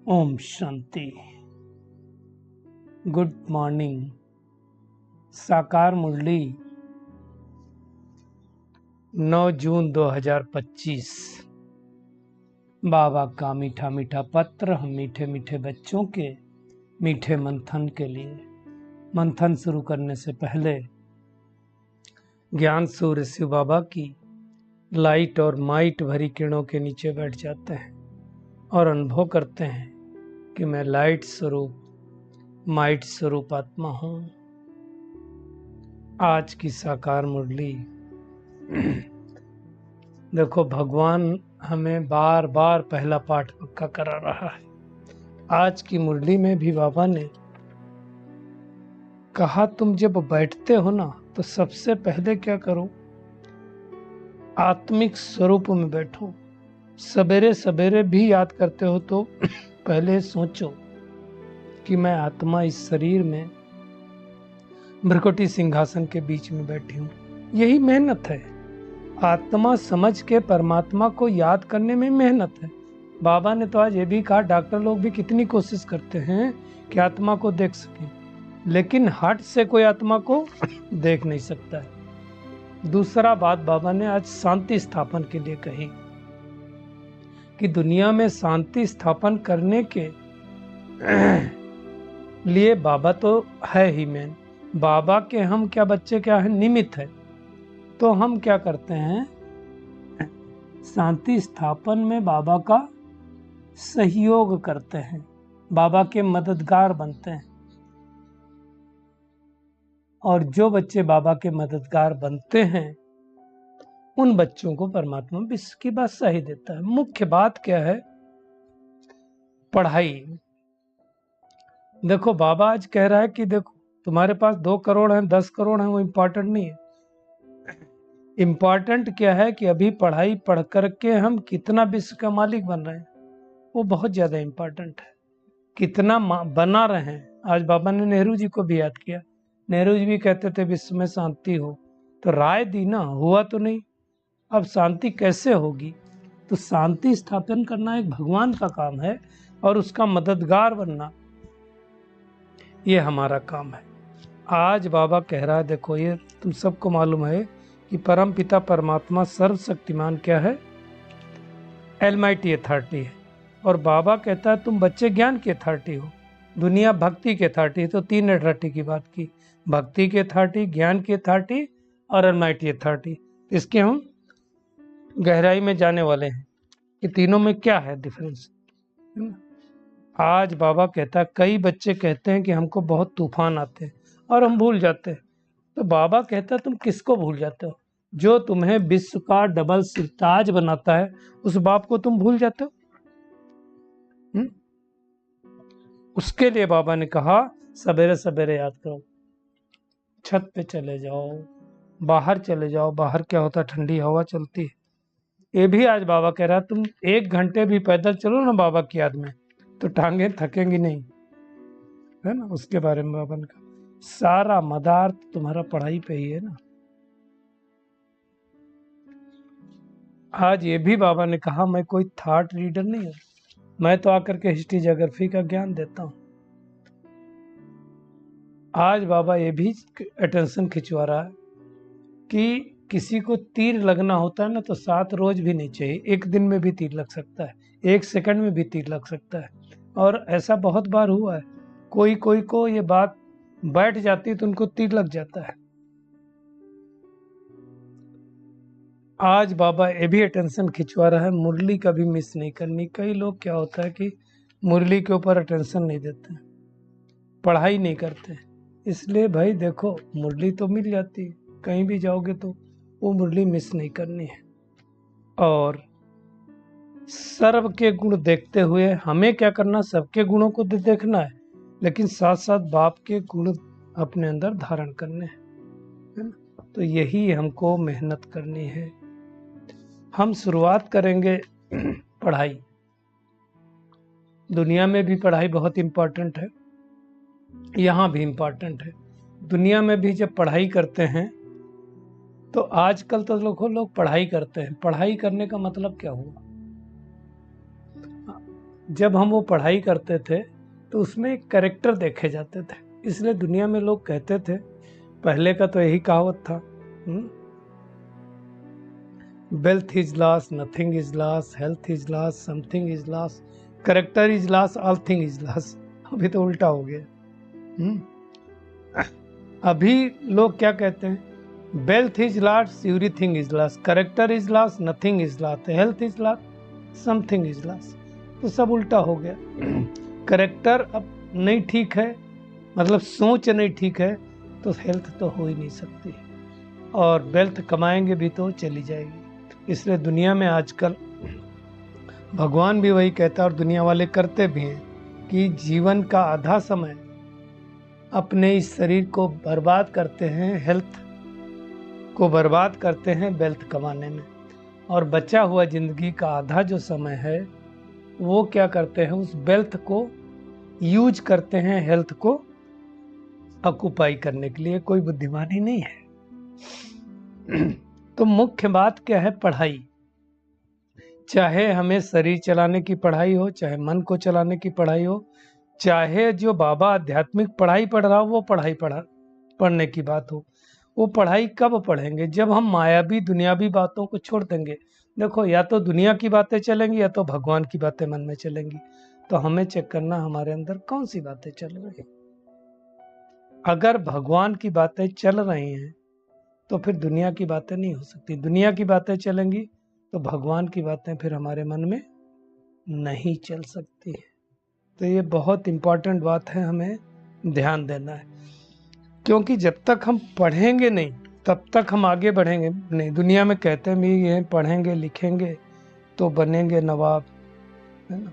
Om Shanti. Good morning. साकार मुरली 9 जून 2025। बाबा का मीठा मीठा पत्र हम मीठे मीठे बच्चों के मीठे मंथन के लिए। मंथन शुरू करने से पहले ज्ञान सूर्य शिव बाबा की लाइट और माइट भरी किरणों के नीचे बैठ जाते हैं और अनुभव करते हैं कि मैं लाइट स्वरूप माइट स्वरूप आत्मा हूं। आज की साकार मुरली देखो, भगवान हमें बार बार पहला पाठ पक्का करा रहा है। आज की मुरली में भी बाबा ने कहा, तुम जब बैठते हो ना तो सबसे पहले क्या करो, आत्मिक स्वरूप में बैठो। सवेरे सवेरे भी याद करते हो तो पहले सोचो कि मैं आत्मा इस शरीर में भ्रकुटी सिंहासन के बीच में बैठी हूँ। यही मेहनत है। आत्मा समझ के परमात्मा को याद करने में मेहनत है। बाबा ने तो आज ये भी कहा, डॉक्टर लोग भी कितनी कोशिश करते हैं कि आत्मा को देख सकें, लेकिन हार्ट से कोई आत्मा को देख नहीं सकता है। दूसरा बात बाबा ने आज शांति स्थापन के लिए कही कि दुनिया में शांति स्थापन करने के लिए बाबा तो है ही मेन। बाबा के हम क्या बच्चे क्या है, निमित्त है। तो हम क्या करते हैं, शांति स्थापन में बाबा का सहयोग करते हैं, बाबा के मददगार बनते हैं। और जो बच्चे बाबा के मददगार बनते हैं उन बच्चों को परमात्मा विश्व की बादशाही देता है। मुख्य बात क्या है, पढ़ाई। देखो, बाबा आज कह रहा है कि देखो, तुम्हारे पास 2 करोड़ हैं, 10 करोड़ हैं, वो इम्पोर्टेंट नहीं है। इम्पोर्टेंट क्या है कि अभी पढ़ाई पढ़ करके हम कितना विश्व का मालिक बन रहे हैं, वो बहुत ज्यादा इम्पोर्टेंट है। कितना बना रहे हैं। आज बाबा ने नेहरू जी को भी याद किया। नेहरू जी भी कहते थे विश्व में शांति हो, तो राय दी ना, हुआ तो नहीं। अब शांति कैसे होगी? तो शांति स्थापन करना एक भगवान का काम है और उसका मददगार बनना ये हमारा काम है। आज बाबा कह रहा है, देखो, ये तुम सबको मालूम है कि परम पिता परमात्मा सर्वशक्तिमान क्या है, एलमाइटी अथॉरिटी है। और बाबा कहता है तुम बच्चे ज्ञान की अथॉरिटी हो, दुनिया भक्ति की अथॉरिटी है। तो 3 अथॉरिटी की बात की, भक्ति की अथॉरिटी, ज्ञान की अथॉरिटी और एलमाइटी अथॉरिटी। इसके हम गहराई में जाने वाले हैं कि तीनों में क्या है डिफरेंस। आज बाबा कहता है, कई बच्चे कहते हैं कि हमको बहुत तूफान आते हैं और हम भूल जाते हैं। तो बाबा कहता है तुम किसको भूल जाते हो? जो तुम्हें विश्व का डबल सिरताज बनाता है, उस बाप को तुम भूल जाते हो। उसके लिए बाबा ने कहा, सवेरे सवेरे याद करो, छत पे चले जाओ, बाहर चले जाओ। बाहर क्या होता है, ठंडी हवा चलती है। ये भी आज बाबा कह रहा है, तुम 1 घंटे भी पैदल चलो ना बाबा की याद में, तो टांगे थकेंगी नहीं, है ना। उसके बारे में बाबा ने कहा, सारा मदार तुम्हारा पढ़ाई पे ही है ना। आज ये भी बाबा ने कहा, मैं कोई थॉट रीडर नहीं हूं, मैं तो आकर के हिस्ट्री ज्योग्राफी का ज्ञान देता हूं। आज बाबा ये भी अटेंशन खिंचवा रहा है कि किसी को तीर लगना होता है ना, तो 7 रोज भी नहीं चाहिए, 1 दिन में भी तीर लग सकता है, 1 सेकंड में भी तीर लग सकता है। और ऐसा बहुत बार हुआ है, कोई को ये बात बैठ जाती है तो उनको तीर लग जाता है। आज बाबा ये भी अटेंशन खिंचवा रहा है, मुरली कभी मिस नहीं करनी। कई लोग क्या होता है कि मुरली के ऊपर अटेंशन नहीं देते, पढ़ाई नहीं करते। इसलिए भाई देखो, मुरली तो मिल जाती है, कहीं भी जाओगे तो वो मुरली मिस नहीं करनी है। और सर्व के गुण देखते हुए हमें क्या करना, सबके गुणों को देखना है, लेकिन साथ साथ बाप के गुण अपने अंदर धारण करने हैं, है ना। तो यही हमको मेहनत करनी है। हम शुरुआत करेंगे पढ़ाई। दुनिया में भी पढ़ाई बहुत इम्पोर्टेंट है, यहाँ भी इम्पोर्टेंट है। दुनिया में भी जब पढ़ाई करते हैं तो आजकल तो लोग पढ़ाई करते हैं। पढ़ाई करने का मतलब क्या हुआ? जब हम वो पढ़ाई करते थे तो उसमें एक कैरेक्टर देखे जाते थे, इसलिए दुनिया में लोग कहते थे, पहले का तो यही कहावत था, wealth is loss, nothing is loss, health is loss, something is loss, character is loss, all thing is loss. अभी तो उल्टा हो गया। अभी लोग क्या कहते हैं, wealth is loss, everything is loss, character is loss, nothing is loss, health is loss, something is loss. तो सब उल्टा हो गया। कैरेक्टर अब नहीं ठीक है, मतलब सोच नहीं ठीक है, तो हेल्थ तो हो ही नहीं सकती, और वेल्थ कमाएंगे भी तो चली जाएगी। इसलिए दुनिया में आजकल भगवान भी वही कहता है और दुनिया वाले करते भी हैं कि जीवन का आधा समय अपने इस शरीर को बर्बाद करते हैं, हेल्थ को बर्बाद करते हैं वेल्थ कमाने में, और बचा हुआ जिंदगी का आधा जो समय है वो क्या करते हैं, उस वेल्थ को यूज करते हैं हेल्थ को ऑक्युपाई करने के लिए। कोई बुद्धिमानी नहीं है। तो मुख्य बात क्या है, पढ़ाई। चाहे हमें शरीर चलाने की पढ़ाई हो, चाहे मन को चलाने की पढ़ाई हो, चाहे जो बाबा आध्यात्मिक पढ़ाई पढ़ रहा हो वो पढ़ने की बात हो, वो पढ़ाई कब पढ़ेंगे, जब हम मायावी दुनियावी बातों को छोड़ देंगे। देखो, या तो दुनिया की बातें चलेंगी या तो भगवान की बातें मन में चलेंगी। तो हमें चेक करना हमारे अंदर कौन सी बातें चल रही हैं। अगर भगवान की बातें चल रही हैं तो फिर दुनिया की बातें नहीं हो सकती। दुनिया की बातें चलेंगी तो भगवान की बातें फिर हमारे मन में नहीं चल सकती। तो ये बहुत इम्पोर्टेंट बात है, हमें ध्यान देना है, क्योंकि जब तक हम पढ़ेंगे नहीं तब तक हम आगे बढ़ेंगे नहीं। दुनिया में कहते हैं ये पढ़ेंगे लिखेंगे तो बनेंगे नवाब, है ना।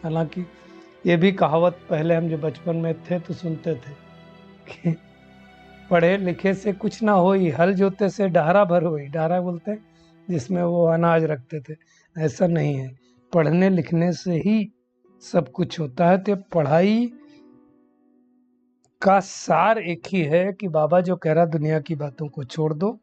हालांकि ये भी कहावत पहले हम जो बचपन में थे तो सुनते थे कि पढ़े लिखे से कुछ ना होई, हल जोते से डहरा भर होई। डहरा बोलते हैं जिसमें वो अनाज रखते थे। ऐसा नहीं है, पढ़ने लिखने से ही सब कुछ होता है। तो पढ़ाई का सार एक ही है कि बाबा जो कह रहा दुनिया की बातों को छोड़ दो,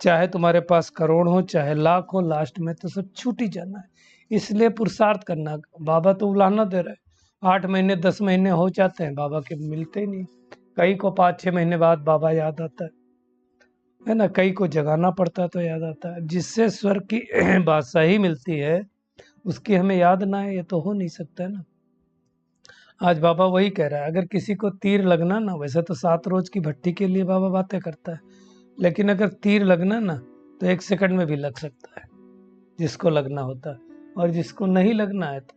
चाहे तुम्हारे पास करोड़ हो चाहे लाख हो, लास्ट में तो सब छूट ही जाना है। इसलिए पुरुषार्थ करना। बाबा तो उलाहना दे रहे, 8 महीने 10 महीने हो जाते हैं बाबा के मिलते ही नहीं। कई को 5-6 महीने बाद बाबा याद आता है ना। कई को जगाना पड़ता है तो याद आता है। जिससे स्वर्ग की बादशाही मिलती है उसकी हमें याद ना है, ये तो हो नहीं सकता है ना। आज बाबा वही कह रहा है, अगर किसी को तीर लगना ना, वैसे तो 7 रोज की भट्टी के लिए बाबा बातें करता है, लेकिन अगर तीर लगना ना तो 1 सेकंड में भी लग सकता है जिसको लगना होता है, और जिसको नहीं लगना है तो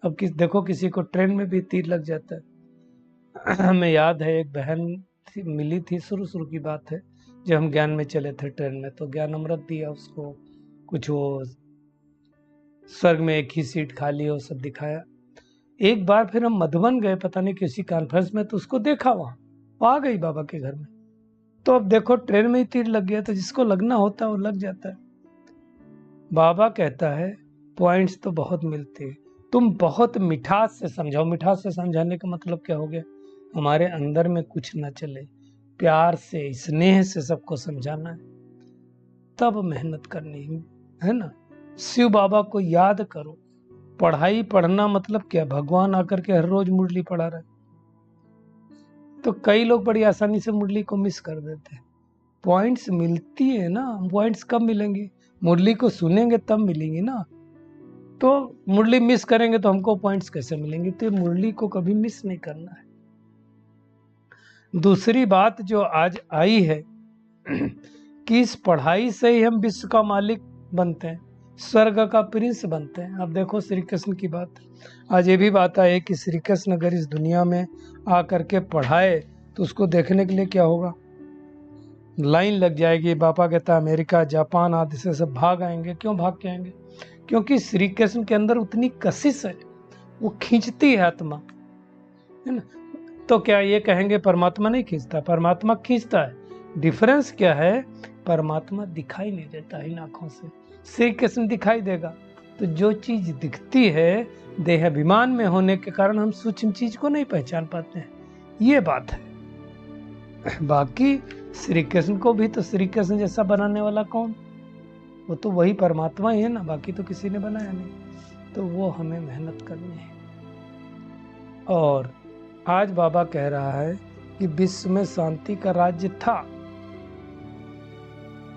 अब देखो किसी को ट्रेन में भी तीर लग जाता है। हमें याद है एक बहन मिली थी, शुरू की बात है, जब हम ज्ञान में चले थे ट्रेन में, तो ज्ञान अमृत दिया उसको, कुछ वो स्वर्ग में एक ही सीट खाली है वो सब दिखाया। एक बार फिर हम मधुबन गए, पता नहीं किसी कॉन्फ्रेंस में, तो उसको देखा वहां, वो आ गई बाबा के घर में। तो अब देखो ट्रेन में ही तीर लग गया, तो जिसको लगना होता है वो लग जाता है। बाबा कहता है पॉइंट्स तो बहुत मिलते हैं, तुम बहुत मिठास से समझाओ। मिठास से समझाने का मतलब क्या हो गया, हमारे अंदर में कुछ ना चले, प्यार से स्नेह से सबको समझाना है, तब मेहनत करनी है ना। शिव बाबा को याद करो। पढ़ाई पढ़ना मतलब क्या, भगवान आकर के हर रोज मुरली पढ़ा रहे, तो कई लोग बड़ी आसानी से मुरली को मिस कर देते हैं। पॉइंट्स मिलती है ना। पॉइंट्स कब मिलेंगी, मुरली को सुनेंगे तब मिलेंगी ना। तो मुरली मिस करेंगे तो हमको पॉइंट्स कैसे मिलेंगे। तो मुरली को कभी मिस नहीं करना है। दूसरी बात जो आज आई है कि इस पढ़ाई से ही हम विश्व का मालिक बनते हैं, स्वर्ग का प्रिंस बनते हैं। अब देखो श्री कृष्ण की बात, आज ये भी बात आई कि श्री कृष्ण अगर इस दुनिया में आकर के पढ़ाए तो उसको देखने के लिए क्या होगा, लाइन लग जाएगी। बाबा कहता है अमेरिका जापान आदि से सब भाग आएंगे। क्यों भाग के आएंगे, क्योंकि श्री कृष्ण के अंदर उतनी कशिश है, वो खींचती है आत्मा, है ना। तो क्या ये कहेंगे परमात्मा नहीं खींचता, परमात्मा खींचता है। डिफरेंस क्या है, परमात्मा दिखाई नहीं देता इन आंखों से, श्री कृष्ण दिखाई देगा। तो जो चीज दिखती है देह अभिमान में होने के कारण हम सूक्ष्म चीज को नहीं पहचान पाते हैं, ये बात है। बाकी श्री कृष्ण को भी तो श्री कृष्ण जैसा बनाने वाला कौन, वो तो वही परमात्मा ही है ना, बाकी तो किसी ने बनाया नहीं। तो वो हमें मेहनत करनी है। और आज बाबा कह रहा है कि विश्व में शांति का राज्य था,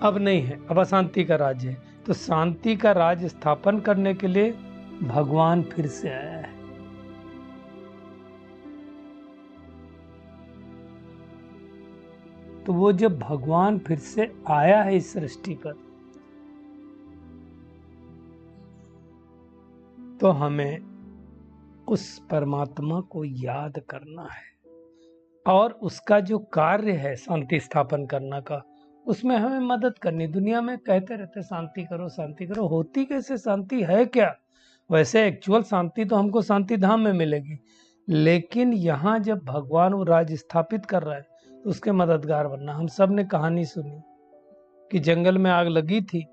अब नहीं है, अब अशांति का राज्य है। तो शांति का राज्य स्थापन करने के लिए भगवान फिर से आया है। तो वो जब भगवान फिर से आया है इस सृष्टि पर, तो हमें उस परमात्मा को याद करना है और उसका जो कार्य है शांति स्थापन करना का, उसमें हमें मदद करनी। दुनिया में कहते रहते शांति करो शांति करो, होती कैसे शांति है क्या? वैसे एक्चुअल शांति तो हमको शांति धाम में मिलेगी, लेकिन यहाँ जब भगवान वो राज स्थापित कर रहा है तो उसके मददगार बनना। हम सब ने कहानी सुनी कि जंगल में आग लगी थी,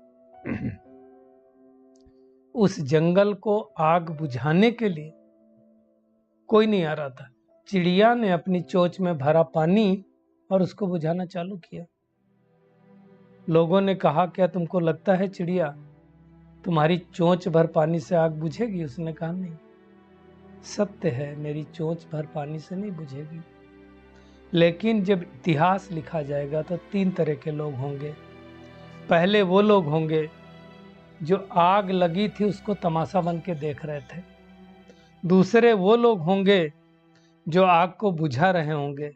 उस जंगल को आग बुझाने के लिए कोई नहीं आ रहा था। चिड़िया ने अपनी चोंच में भरा पानी और उसको बुझाना चालू किया। लोगों ने कहा, क्या तुमको लगता है चिड़िया तुम्हारी चोंच भर पानी से आग बुझेगी? उसने कहा, नहीं, सत्य है, मेरी चोंच भर पानी से नहीं बुझेगी। लेकिन जब इतिहास लिखा जाएगा तो 3 तरह के लोग होंगे। पहले वो लोग होंगे जो आग लगी थी उसको तमाशा बन के देख रहे थे। दूसरे वो लोग होंगे जो आग को बुझा रहे होंगे,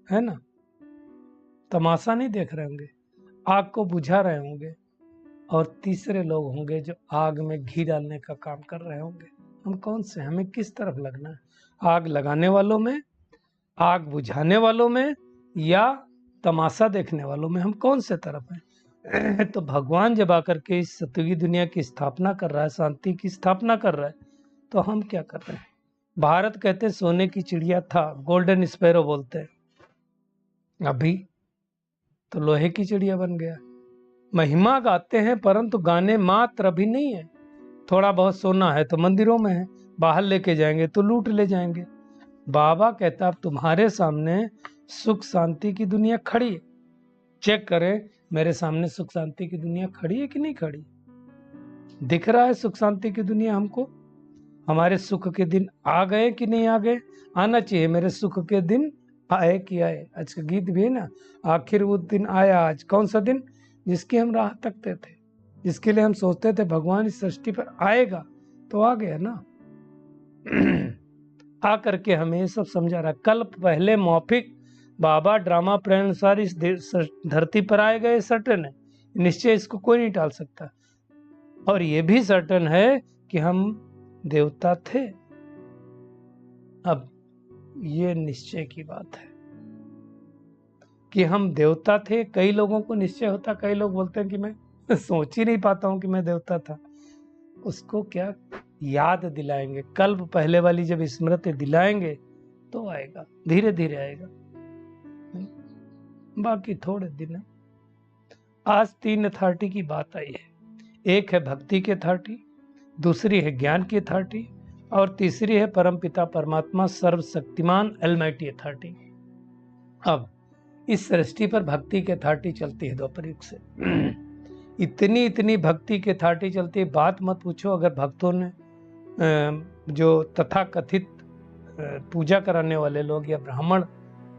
है ना, तमाशा नहीं देख रहे होंगे, आग को बुझा रहे होंगे। और तीसरे लोग होंगे जो आग में घी डालने का काम कर रहे होंगे। हम कौन से, हमें किस तरफ लगना है? आग लगाने वालों में, आग बुझाने वालों में, या तमाशा देखने वालों में? हम कौन से तरफ हैं? तो भगवान जब आकर के इस सतयुगी दुनिया की स्थापना कर रहा है, शांति की स्थापना कर रहा है, तो हम क्या कर रहे हैं? भारत कहते सोने की चिड़िया था, गोल्डन स्पैरो बोलते हैं, अभी तो लोहे की चिड़िया बन गया। महिमा गाते हैं परंतु गाने मात्र अभी नहीं है। थोड़ा बहुत सोना है तो मंदिरों में है, बाहर लेके जाएंगे तो लूट ले जाएंगे। बाबा कहता अब तुम्हारे सामने सुख शांति की दुनिया खड़ी है, चेक करें मेरे सामने सुख शांति की दुनिया खड़ी है कि नहीं खड़ी? दिख रहा है सुख शांति की दुनिया हमको? हमारे सुख के दिन आ गए कि नहीं आ गए? आना चाहिए, मेरे सुख के दिन आए कि आए। आज का गीत भी है ना, आखिर वो दिन आया आज। कौन सा दिन? जिसकी हम राह तकते थे, जिसके लिए हम सोचते थे भगवान इस सृष्टि पर आएगा, तो आ गया ना। आ करके हमें ये सब समझा रहा। कल्प पहले मौखिक बाबा ड्रामा प्रेम अनुसार इस धरती पर आए गए, सर्टन है, निश्चय इसको कोई नहीं टाल सकता। और ये भी सर्टन है कि हम देवता थे। अब ये निश्चय की बात है कि हम देवता थे। कई लोगों को निश्चय होता, कई लोग बोलते हैं कि मैं सोच ही नहीं पाता हूं कि मैं देवता था। उसको क्या याद दिलाएंगे? कल्प पहले वाली जब स्मृति दिलाएंगे तो आएगा, धीरे धीरे आएगा, बाकी थोड़े दिन है। आज 3 अथॉरिटी की बात आई है। एक है भक्ति की अथॉरिटी, दूसरी है ज्ञान की अथॉरिटी, और तीसरी है परमपिता परमात्मा सर्वशक्तिमान अलमाइटी अथॉरिटी। अब इस सृष्टि पर भक्ति की अथॉरिटी चलती है द्वापर युग से। इतनी भक्ति की अथॉरिटी चलती है, बात मत पूछो। अगर भक्तों ने जो तथाकथित पूजा कराने वाले लोग या ब्राह्मण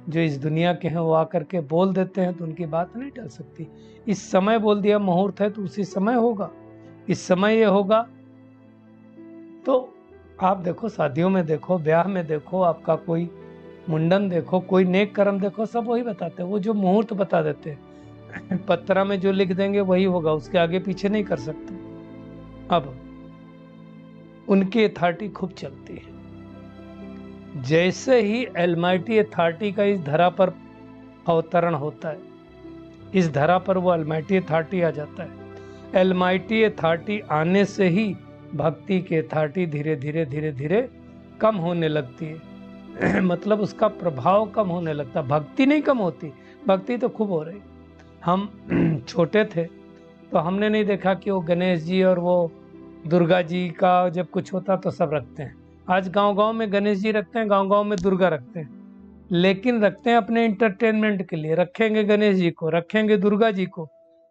जो इस दुनिया के हैं वो आकर के बोल देते हैं तो उनकी बात नहीं टल सकती। इस समय बोल दिया मुहूर्त है तो उसी समय होगा, इस समय ये होगा। तो आप देखो, शादियों में देखो, ब्याह में देखो, आपका कोई मुंडन देखो, कोई नेक कर्म देखो, सब वही बताते हैं। वो जो मुहूर्त बता देते हैं, पत्रा में जो लिख देंगे वही होगा, उसके आगे पीछे नहीं कर सकते। अब उनकी अथॉरिटी खूब चलती है। जैसे ही अलमाइटी अथॉरिटी का इस धरा पर अवतरण होता है, इस धरा पर वो अलमाइटी अथॉरिटी आ जाता है। अलमाइटी अथॉरिटी आने से ही भक्ति की अथॉरिटी धीरे धीरे धीरे धीरे कम होने लगती है। मतलब उसका प्रभाव कम होने लगता। भक्ति नहीं कम होती, भक्ति तो खूब हो रही। हम छोटे थे तो हमने नहीं देखा कि वो गणेश जी और वो दुर्गा जी का जब कुछ होता तो सब रखते हैं। आज गांव-गांव में गणेश जी रखते हैं, गांव-गांव में दुर्गा रखते हैं, लेकिन रखते हैं अपने इंटरटेनमेंट के लिए। रखेंगे गणेश जी को, रखेंगे दुर्गा जी को,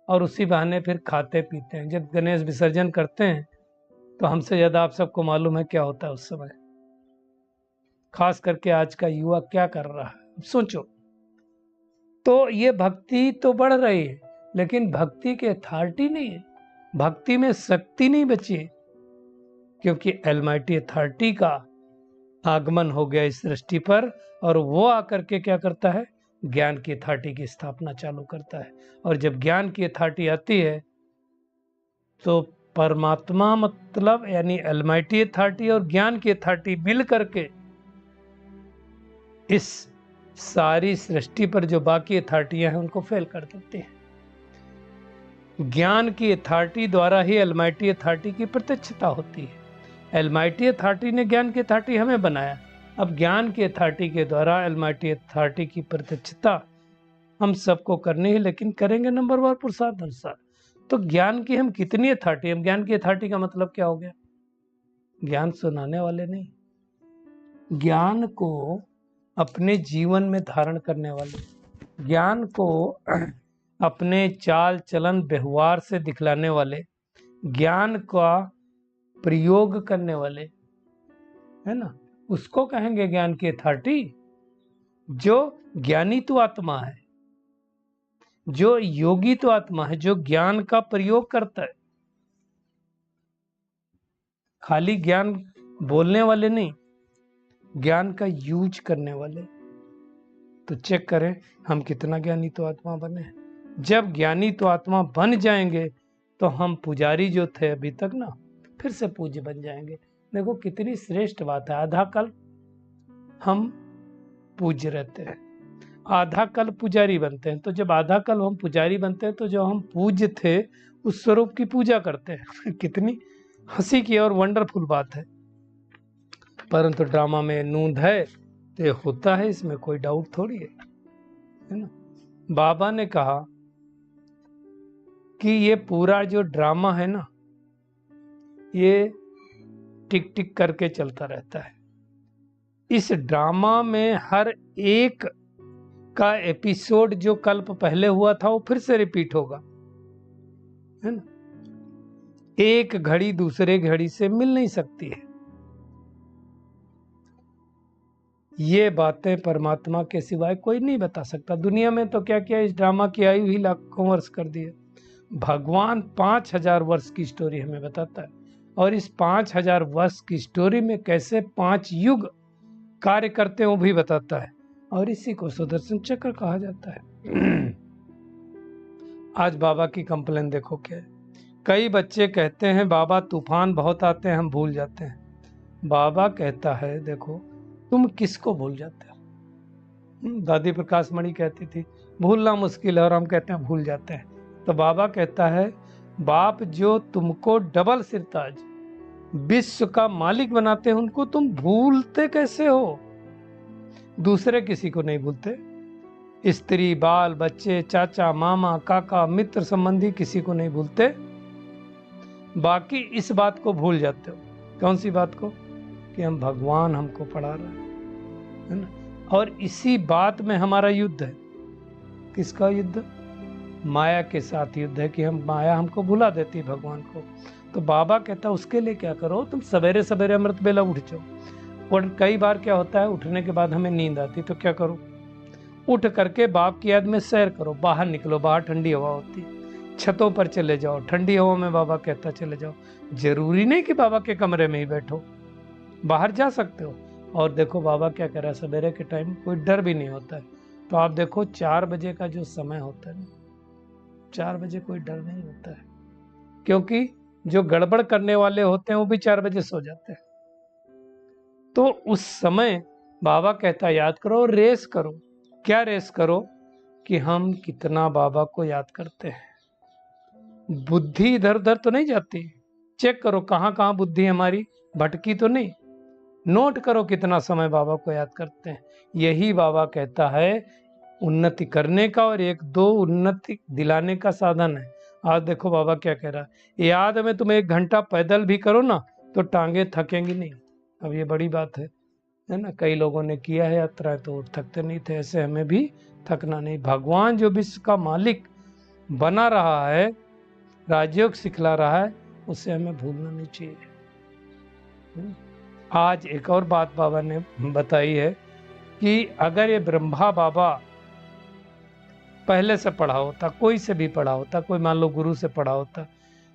और उसी बहाने फिर खाते पीते हैं। जब गणेश विसर्जन करते हैं तो हमसे ज़्यादा आप सबको मालूम है क्या होता है उस समय। खास करके आज का युवा क्या कर रहा है सोचो। तो ये भक्ति तो बढ़ रही है, लेकिन भक्ति की अथॉरिटी नहीं है, भक्ति में शक्ति नहीं बची है, क्योंकि अलमाइटी अथॉरिटी का आगमन हो गया इस सृष्टि पर, और वो आकर के क्या करता है, ज्ञान की अथॉरिटी की स्थापना चालू करता है। और जब ज्ञान की अथॉरिटी आती है तो परमात्मा मतलब यानी अलमाइटी अथॉरिटी और ज्ञान की अथॉरिटी मिल करके इस सारी सृष्टि पर जो बाकी अथॉरिटियां हैं उनको फेल कर देती हैं। ज्ञान की अथॉरिटी द्वारा ही अलमाइटी अथॉरिटी की प्रत्यक्षता होती है। अलमाइटी अथॉरिटी ने ज्ञान की अथॉरिटी हमें बनाया, अब ज्ञान की अथॉरिटी के द्वारा अलमाइटी अथॉरिटी की प्रत्यक्षता हम सबको करनी है, लेकिन करेंगे नंबर वन पुरुषार्थ अनुसार। तो ज्ञान की हम कितनी अथॉरिटी, हम ज्ञान की अथॉरिटी का मतलब क्या हो गया, ज्ञान सुनाने वाले नहीं, ज्ञान को अपने जीवन में धारण करने वाले, ज्ञान को अपने चाल चलन व्यवहार से दिखलाने वाले, ज्ञान का प्रयोग करने वाले, है ना, उसको कहेंगे ज्ञान की अथॉरिटी। जो ज्ञानी तो आत्मा है, जो योगी तो आत्मा है, जो ज्ञान का प्रयोग करता है, खाली ज्ञान बोलने वाले नहीं, ज्ञान का यूज करने वाले। तो चेक करें हम कितना ज्ञानी तो आत्मा बने। जब ज्ञानी तो आत्मा बन जाएंगे तो हम पुजारी जो थे अभी तक ना, फिर से पूज्य बन जाएंगे। देखो कितनी श्रेष्ठ बात है। आधा कल हम पूज्य रहते हैं, आधा कल पुजारी बनते हैं। तो जब आधा कल हम पुजारी बनते हैं तो जो हम पूज्य थे उस स्वरूप की पूजा करते हैं। कितनी हंसी की और वंडरफुल बात है। परंतु ड्रामा में नूंद है तो ये होता है, इसमें कोई डाउट थोड़ी है ना। बाबा ने कहा कि ये पूरा जो ड्रामा है ना, ये टिक टिक करके चलता रहता है। इस ड्रामा में हर एक का एपिसोड जो कल्प पहले हुआ था वो फिर से रिपीट होगा, है ना। एक घड़ी दूसरे घड़ी से मिल नहीं सकती है। ये बातें परमात्मा के सिवाय कोई नहीं बता सकता। दुनिया में तो क्या क्या इस ड्रामा की आयु ही लाखों वर्ष कर दी है। भगवान 5000 वर्ष की स्टोरी हमें बताता है, और इस 5000 वर्ष की स्टोरी में कैसे 5 युग कार्य करते हैं वो भी बताता है, और इसी को सुदर्शन चक्र कहा जाता है। आज बाबा की कंप्लेन देखो क्या है। कई बच्चे कहते हैं बाबा तूफान बहुत आते हैं हम भूल जाते हैं। बाबा कहता है देखो तुम किसको भूल जाते हो। दादी प्रकाश मणि कहती थी भूलना मुश्किल है, और हम कहते हैं भूल जाते हैं। तो बाबा कहता है बाप जो तुमको डबल सिरताज विश्व का मालिक बनाते हैं उनको तुम भूलते कैसे हो। दूसरे किसी को नहीं भूलते, स्त्री बाल बच्चे चाचा मामा काका मित्र संबंधी किसी को नहीं भूलते, बाकी इस बात को भूल जाते हो। कौन सी बात को, कि हम भगवान हमको पढ़ा रहा है ना। और इसी बात में हमारा युद्ध है। किसका युद्ध, माया के साथ युद्ध है, कि हम माया हमको भुला देती है भगवान को। तो बाबा कहता है उसके लिए क्या करो, तुम सवेरे सवेरे अमृत बेला उठ जाओ। और कई बार क्या होता है उठने के बाद हमें नींद आती, तो क्या करो, उठ करके बाप की याद में सैर करो, बाहर निकलो, बाहर ठंडी हवा होती है, छतों पर चले जाओ, ठंडी हवा में बाबा कहता चले जाओ। जरूरी नहीं कि बाबा के कमरे में ही बैठो, बाहर जा सकते हो। और देखो बाबा क्या कह रहा है, सवेरे के टाइम कोई डर भी नहीं होता है। तो आप देखो 4 बजे का जो समय होता है ना, 4 बजे कोई डर नहीं होता है, क्योंकि जो गड़बड़ करने वाले होते हैं वो भी 4 बजे सो जाते हैं। तो उस समय बाबा कहता याद करो, रेस करो। क्या रेस करो, कि हम कितना बाबा को याद करते हैं। बुद्धि इधर उधर तो नहीं जाती, चेक करो कहाँ कहाँ बुद्धि हमारी भटकी तो नहीं। नोट करो कितना समय बाबा को याद करते हैं। यही बाबा कहता है उन्नति करने का और एक दो उन्नति दिलाने का साधन है। आज देखो बाबा क्या कह रहा है, याद में तुम 1 घंटा पैदल भी करो ना तो टांगे थकेंगी नहीं। अब ये बड़ी बात है ना। कई लोगों ने किया है यात्रा तो थकते नहीं थे, ऐसे हमें भी थकना नहीं। भगवान जो विश्व का मालिक बना रहा है, राजयोग सिखला रहा है, उसे हमें भूलना नहीं चाहिए। आज एक और बात बाबा ने बताई है कि अगर ये ब्रह्मा बाबा पहले से पढ़ा होता, कोई से भी पढ़ा होता, कोई मान लो गुरु से पढ़ा होता,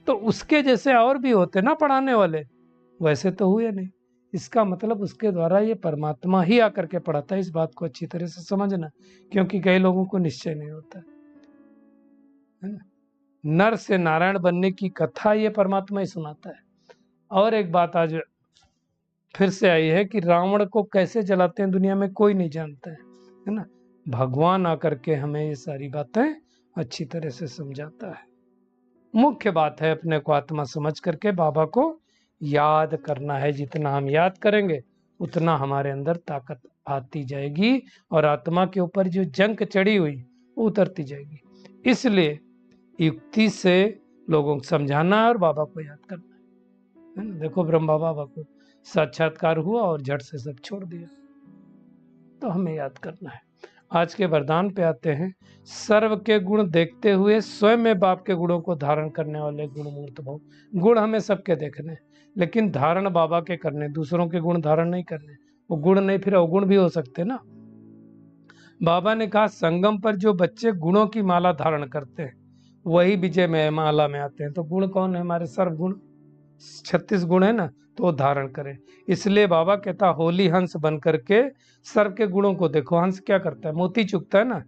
तो उसके जैसे और भी होते ना पढ़ाने वाले, वैसे तो हुए नहीं। इसका मतलब उसके द्वारा ये परमात्मा ही आकर के पढ़ाता है। इस बात को अच्छी तरह से समझना, क्योंकि कई लोगों को निश्चय नहीं होता है ना। नर से नारायण बनने की कथा ये परमात्मा ही सुनाता है। और एक बात आज फिर से आई है कि रावण को कैसे जलाते हैं दुनिया में कोई नहीं जानता है ना। भगवान आकर के हमें ये सारी बातें अच्छी तरह से समझाता है। मुख्य बात है अपने को आत्मा समझ करके बाबा को याद करना है। जितना हम याद करेंगे उतना हमारे अंदर ताकत आती जाएगी और आत्मा के ऊपर जो जंक चढ़ी हुई वो उतरती जाएगी। इसलिए युक्ति से लोगों को समझाना है और बाबा को याद करना है ना। देखो ब्रह्मा बाबा को साक्षात्कार हुआ और झट से सब छोड़ दिया, तो हमें याद करना है। आज के वरदान पे आते हैं। सर्व के गुण देखते हुए स्वयं में बाप के गुणों को धारण करने वाले गुण मूर्त भव। गुण हमें सबके देखने, लेकिन धारण बाबा के करने, दूसरों के गुण धारण नहीं करने। वो गुण नहीं फिर अवगुण भी हो सकते ना। बाबा ने कहा संगम पर जो बच्चे गुणों की माला धारण करते हैं वही विजय में माला में आते हैं। तो गुण कौन है? हमारे सर्व गुण 36 गुण है ना, तो वो धारण करें। इसलिए बाबा कहता होली हंस बन करके सर्व के गुणों को देखो। हंस क्या करता है? मोती चुगता है ना,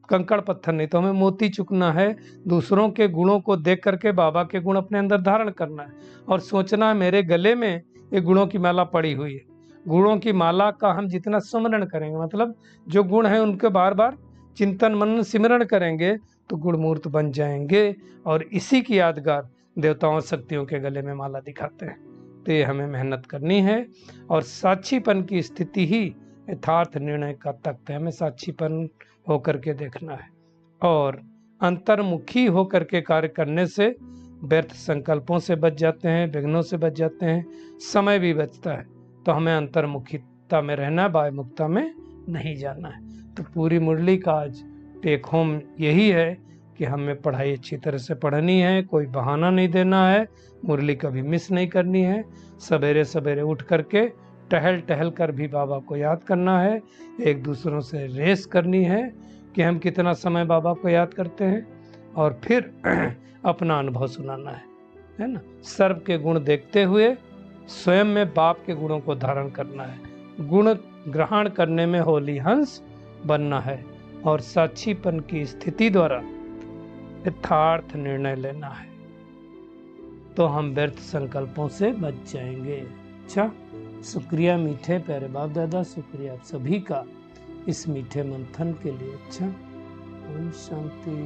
कंकड़ पत्थर नहीं। तो हमें मोती चुकना है, दूसरों के गुणों को देख करके बाबा के गुण अपने अंदर धारण करना है और सोचना है मेरे गले में ये गुणों की माला पड़ी हुई है। गुणों की माला का हम जितना सुमरण करेंगे, मतलब जो गुण है उनके बार बार चिंतन मनन सिमरण करेंगे तो गुण मूर्त बन जाएंगे। और इसी की यादगार देवताओं शक्तियों के गले में माला दिखाते हैं। तो ये हमें मेहनत करनी है और साक्षीपन की स्थिति ही यथार्थ निर्णय का तख्त है। हमें साक्षीपन होकर के देखना है और अंतर्मुखी होकर के कार्य करने से व्यर्थ संकल्पों से बच जाते हैं, विघ्नों से बच जाते हैं, समय भी बचता है। तो हमें अंतर्मुखीता में रहना है, बाह्यमुखता में नहीं जाना है। तो पूरी मुरली का आज टेक होम यही है कि हमें पढ़ाई अच्छी तरह से पढ़नी है, कोई बहाना नहीं देना है, मुरली कभी मिस नहीं करनी है। सवेरे सवेरे उठ करके टहल टहल कर भी बाबा को याद करना है। एक दूसरों से रेस करनी है कि हम कितना समय बाबा को याद करते हैं और फिर अपना अनुभव सुनाना है ना। सर्व के गुण देखते हुए स्वयं में बाप के गुणों को धारण करना है। गुण ग्रहण करने में होली हंस बनना है और साक्षीपन की स्थिति द्वारा यथार्थ निर्णय लेना है, तो हम व्यर्थ संकल्पों से बच जाएंगे। अच्छा, शुक्रिया मीठे प्यारे बाप दादा, शुक्रिया आप सभी का इस मीठे मंथन के लिए। अच्छा, ओम शांति।